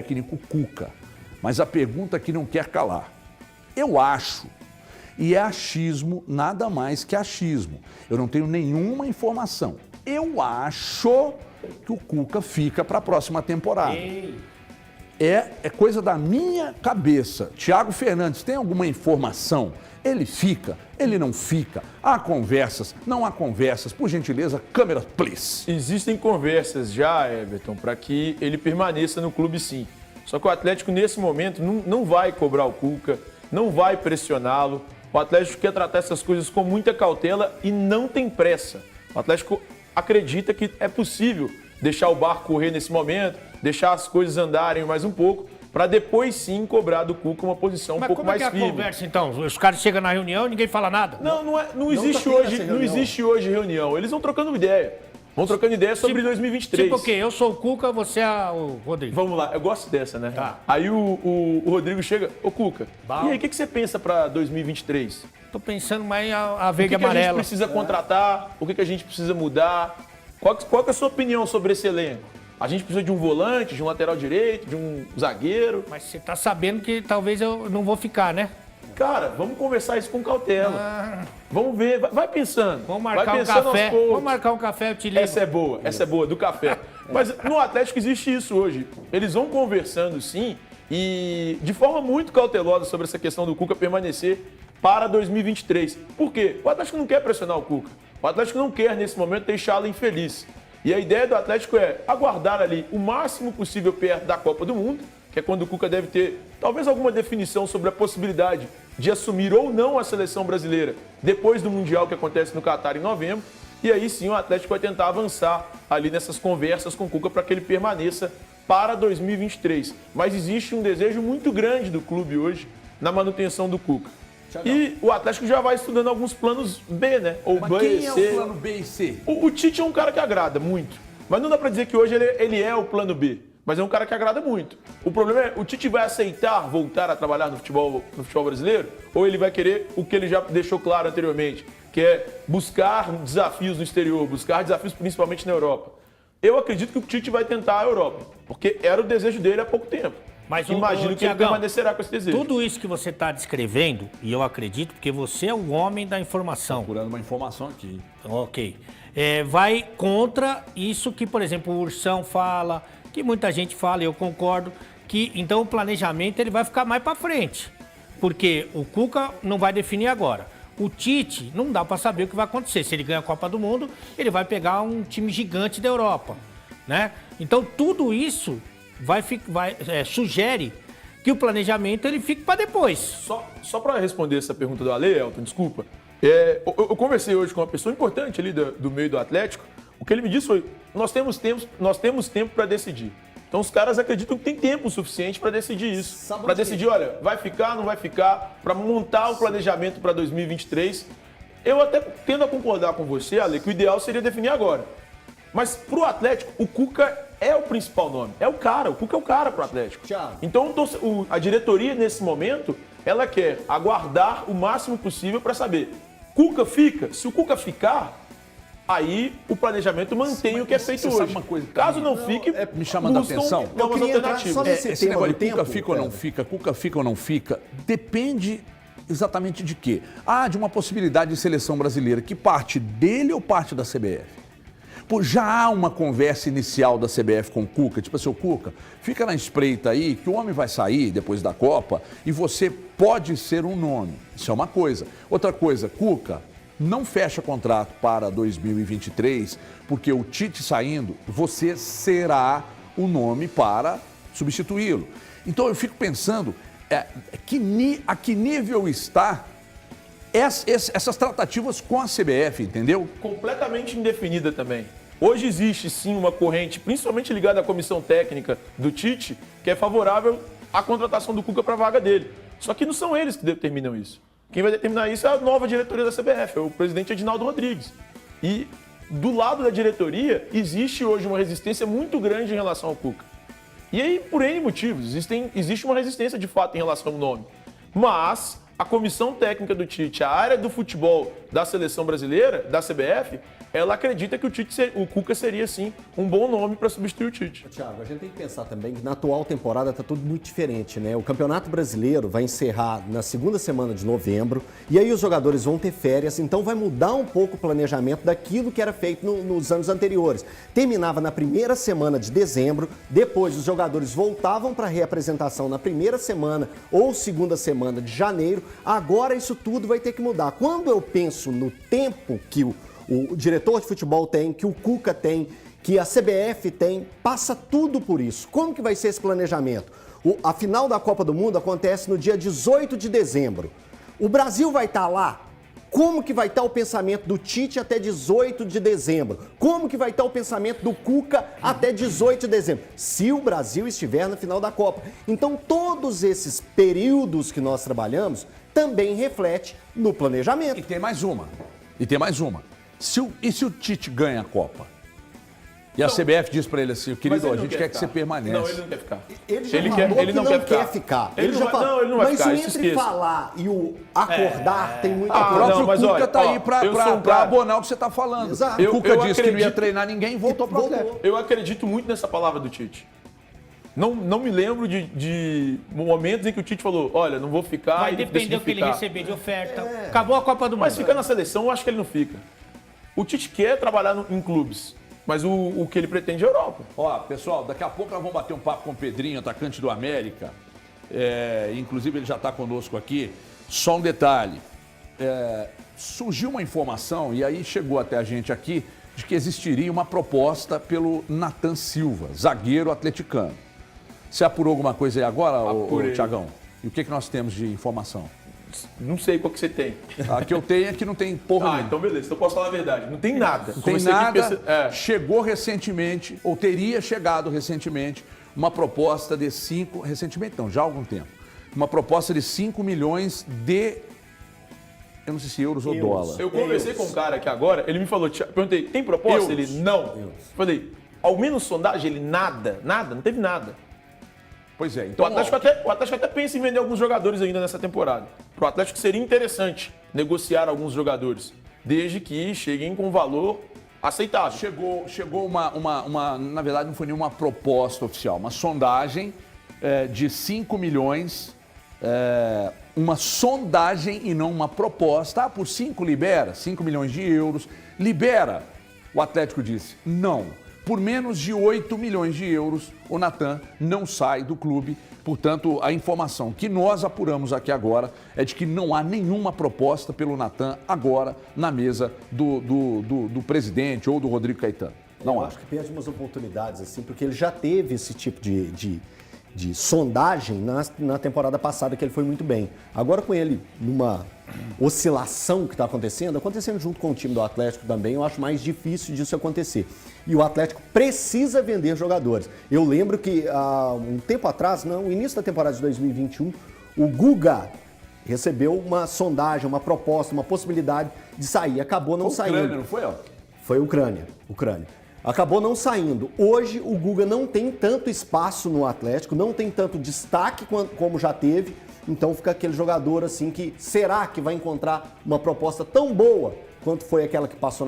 técnico Cuca, mas a pergunta que não quer calar. Eu acho, e é achismo, nada mais que achismo. Eu não tenho nenhuma informação. Eu acho que o Cuca fica para a próxima temporada. É coisa da minha cabeça. Thiago Fernandes, tem alguma informação? Ele fica? Ele não fica? Há conversas? Não há conversas? Por gentileza, câmera, please. Existem conversas já, Everton, para que ele permaneça no clube, sim. Só que o Atlético, nesse momento, não vai cobrar o Cuca, não vai pressioná-lo. O Atlético quer tratar essas coisas com muita cautela e não tem pressa. O Atlético acredita que é possível deixar o barco correr nesse momento, deixar as coisas andarem mais um pouco, para depois sim cobrar do Cuca uma posição um pouco mais firme. Mas como é que é a conversa, então? Os caras chegam na reunião e ninguém fala nada? Não existe hoje reunião. Eles vão trocando ideia. Vão trocando ideia sobre 2023. Tipo o quê? Eu sou o Cuca, você é o Rodrigo. Vamos lá, eu gosto dessa, né? Tá. Aí o Rodrigo chega, ô Cuca, e aí o que você pensa para 2023? Tô pensando mais a verde e O que a gente amarela. precisa contratar? O que a gente precisa mudar? Qual que é a sua opinião sobre esse elenco? A gente precisa de um volante, de um lateral direito, de um zagueiro? Mas você tá sabendo que talvez eu não vou ficar, né? Cara, vamos conversar isso com cautela. Vamos ver, vai pensando. Vamos vai marcar um pensando aos café. poucos. Vamos marcar um café, eu te ligo. Essa é boa, do café. Mas no Atlético existe isso hoje. Eles vão conversando, sim, e de forma muito cautelosa sobre essa questão do Cuca permanecer para 2023. Por quê? O Atlético não quer pressionar o Cuca. O Atlético não quer, nesse momento, deixá-lo infeliz. E a ideia do Atlético é aguardar ali o máximo possível perto da Copa do Mundo, que é quando o Cuca deve ter talvez alguma definição sobre a possibilidade de assumir ou não a seleção brasileira depois do Mundial que acontece no Catar em novembro. E aí sim o Atlético vai tentar avançar ali nessas conversas com o Cuca para que ele permaneça para 2023. Mas existe um desejo muito grande do clube hoje na manutenção do Cuca. E o Atlético já vai estudando alguns planos B, né? Ou Mas B quem e é C. o plano B e C? O Tite é um cara que agrada muito. Mas não dá pra dizer que hoje ele é o plano B. Mas é um cara que agrada muito. O problema é, o Tite vai aceitar voltar a trabalhar no futebol brasileiro? Ou ele vai querer o que ele já deixou claro anteriormente, que é buscar desafios no exterior, buscar desafios principalmente na Europa? Eu acredito que o Tite vai tentar a Europa, porque era o desejo dele há pouco tempo. Mas, imagino que ele permanecerá com esse desejo. Tudo isso que você está descrevendo, e eu acredito, porque você é o homem da informação. Procurando uma informação aqui. Ok. Vai contra isso que, por exemplo, o Ursão fala, que muita gente fala, e eu concordo, que então o planejamento ele vai ficar mais para frente. Porque o Cuca não vai definir agora. O Tite, não dá para saber o que vai acontecer. Se ele ganha a Copa do Mundo, ele vai pegar um time gigante da Europa, né? Então tudo isso sugere que o planejamento ele fique para depois. Só para responder essa pergunta do Ale, Elton, desculpa. Eu conversei hoje com uma pessoa importante ali do meio do Atlético. O que ele me disse foi: nós temos tempo para decidir. Então os caras acreditam que tem tempo suficiente para decidir isso. Para decidir, olha, vai ficar, não vai ficar, para montar o planejamento para 2023. Eu até tendo a concordar com você, Ale, que o ideal seria definir agora. Mas pro Atlético, o Cuca é o principal nome. É o cara, o Cuca é o cara pro Atlético. Então a diretoria, nesse momento, ela quer aguardar o máximo possível para saber. Cuca fica? Se o Cuca ficar, aí o planejamento mantém o que é feito hoje. Sabe uma coisa, caso não fique, me chamando a atenção. novas alternativas. Esse negócio de Cuca fica ou não fica, Cuca fica ou não fica, depende exatamente de quê? De uma possibilidade de seleção brasileira, que parte dele ou parte da CBF? Pô, já há uma conversa inicial da CBF com o Cuca, tipo assim, o Cuca, fica na espreita aí, que o homem vai sair depois da Copa e você pode ser um nome. Isso é uma coisa. Outra coisa, Cuca, não fecha contrato para 2023, porque o Tite saindo, você será o nome para substituí-lo. Então eu fico pensando, a que nível está essas tratativas com a CBF, entendeu? Completamente indefinida também. Hoje existe sim uma corrente, principalmente ligada à comissão técnica do Tite, que é favorável à contratação do Cuca para a vaga dele. Só que não são eles que determinam isso. Quem vai determinar isso é a nova diretoria da CBF, é o presidente Edinaldo Rodrigues. E do lado da diretoria, existe hoje uma resistência muito grande em relação ao Cuca. E aí, por N motivos, existe uma resistência de fato em relação ao nome. Mas a comissão técnica do Tite, a área do futebol da seleção brasileira, da CBF, ela acredita que o Cuca seria, sim, um bom nome para substituir o Tite. Thiago, a gente tem que pensar também que na atual temporada está tudo muito diferente, né? O Campeonato Brasileiro vai encerrar na segunda semana de novembro e aí os jogadores vão ter férias, então vai mudar um pouco o planejamento daquilo que era feito nos anos anteriores. Terminava na primeira semana de dezembro, depois os jogadores voltavam para a reapresentação na primeira semana ou segunda semana de janeiro. Agora isso tudo vai ter que mudar. Quando eu penso no tempo que o diretor de futebol tem, que o Cuca tem, que a CBF tem, passa tudo por isso. Como que vai ser esse planejamento? A final da Copa do Mundo acontece no dia 18 de dezembro. O Brasil vai estar lá? Como que vai estar o pensamento do Tite até 18 de dezembro? Como que vai estar o pensamento do Cuca até 18 de dezembro? Se o Brasil estiver na final da Copa. Então, todos esses períodos que nós trabalhamos também reflete no planejamento. E tem mais uma. E se o Tite ganha a Copa? E a CBF diz pra ele assim, querido, a gente quer que você permaneça. Não, ele não quer ficar. Ele já falou que não quer ficar. Ele não vai ficar. Mas entre falar e o acordar tem muita O coisa. próprio mas Cuca olha, tá aí pra abonar o que você tá falando. Exato. O Cuca Eu disse que não ia acredito- treinar ninguém e voltou pro Atlético. Eu acredito muito nessa palavra do Tite. Não me lembro de momentos em que o Tite falou, olha, não vou ficar. Vai e depender decidi do que ele ficar. receber de oferta. Acabou a Copa do Mundo. Mas ficar na seleção, eu acho que ele não fica. O Tite quer trabalhar em clubes, mas o que ele pretende é a Europa. Ó, pessoal, daqui a pouco nós vamos bater um papo com o Pedrinho, atacante do América. Inclusive, ele já está conosco aqui. Só um detalhe. Surgiu uma informação, e aí chegou até a gente aqui, de que existiria uma proposta pelo Nathan Silva, zagueiro atleticano. Você apurou alguma coisa aí agora, Apurei. Thiagão? E o que nós temos de informação? Não sei qual que você tem. A que eu tenho é que não tem porra nenhuma. Então beleza, então eu posso falar a verdade. Não tem nada. Não tem nada. Chegou recentemente, ou teria chegado recentemente, uma proposta de recentemente não, já há algum tempo, uma proposta de 5 milhões de, eu não sei se euros ou dólar. Eu conversei com um cara aqui agora, ele me falou, perguntei, tem proposta? Ele, não. Falei, ao menos sondagem? Ele, nada, não teve nada. Pois é, O então Atlético até pensa em vender alguns jogadores ainda nessa temporada. Para o Atlético seria interessante negociar alguns jogadores, desde que cheguem com valor aceitável. chegou uma, na verdade não foi nenhuma proposta oficial, uma sondagem de 5 milhões, uma sondagem e não uma proposta. Por 5 libera, 5 milhões de euros, libera. O Atlético disse, não. Por menos de 8 milhões de euros, o Nathan não sai do clube. Portanto, a informação que nós apuramos aqui agora é de que não há nenhuma proposta pelo Nathan agora na mesa do presidente ou do Rodrigo Caetano. Não Eu há. acho que perde umas oportunidades, assim, porque ele já teve esse tipo de sondagem na temporada passada, que ele foi muito bem. Agora, com ele numa oscilação que está acontecendo junto com o time do Atlético também, eu acho mais difícil disso acontecer. E o Atlético precisa vender jogadores. Eu lembro que há um tempo atrás, no início da temporada de 2021, o Guga recebeu uma sondagem, uma proposta, uma possibilidade de sair. Acabou não saindo. Ucrânia, não foi, ó? Foi Ucrânia. Acabou não saindo. Hoje o Guga não tem tanto espaço no Atlético, não tem tanto destaque como já teve. Então fica aquele jogador assim que será que vai encontrar uma proposta tão boa quanto foi aquela que passou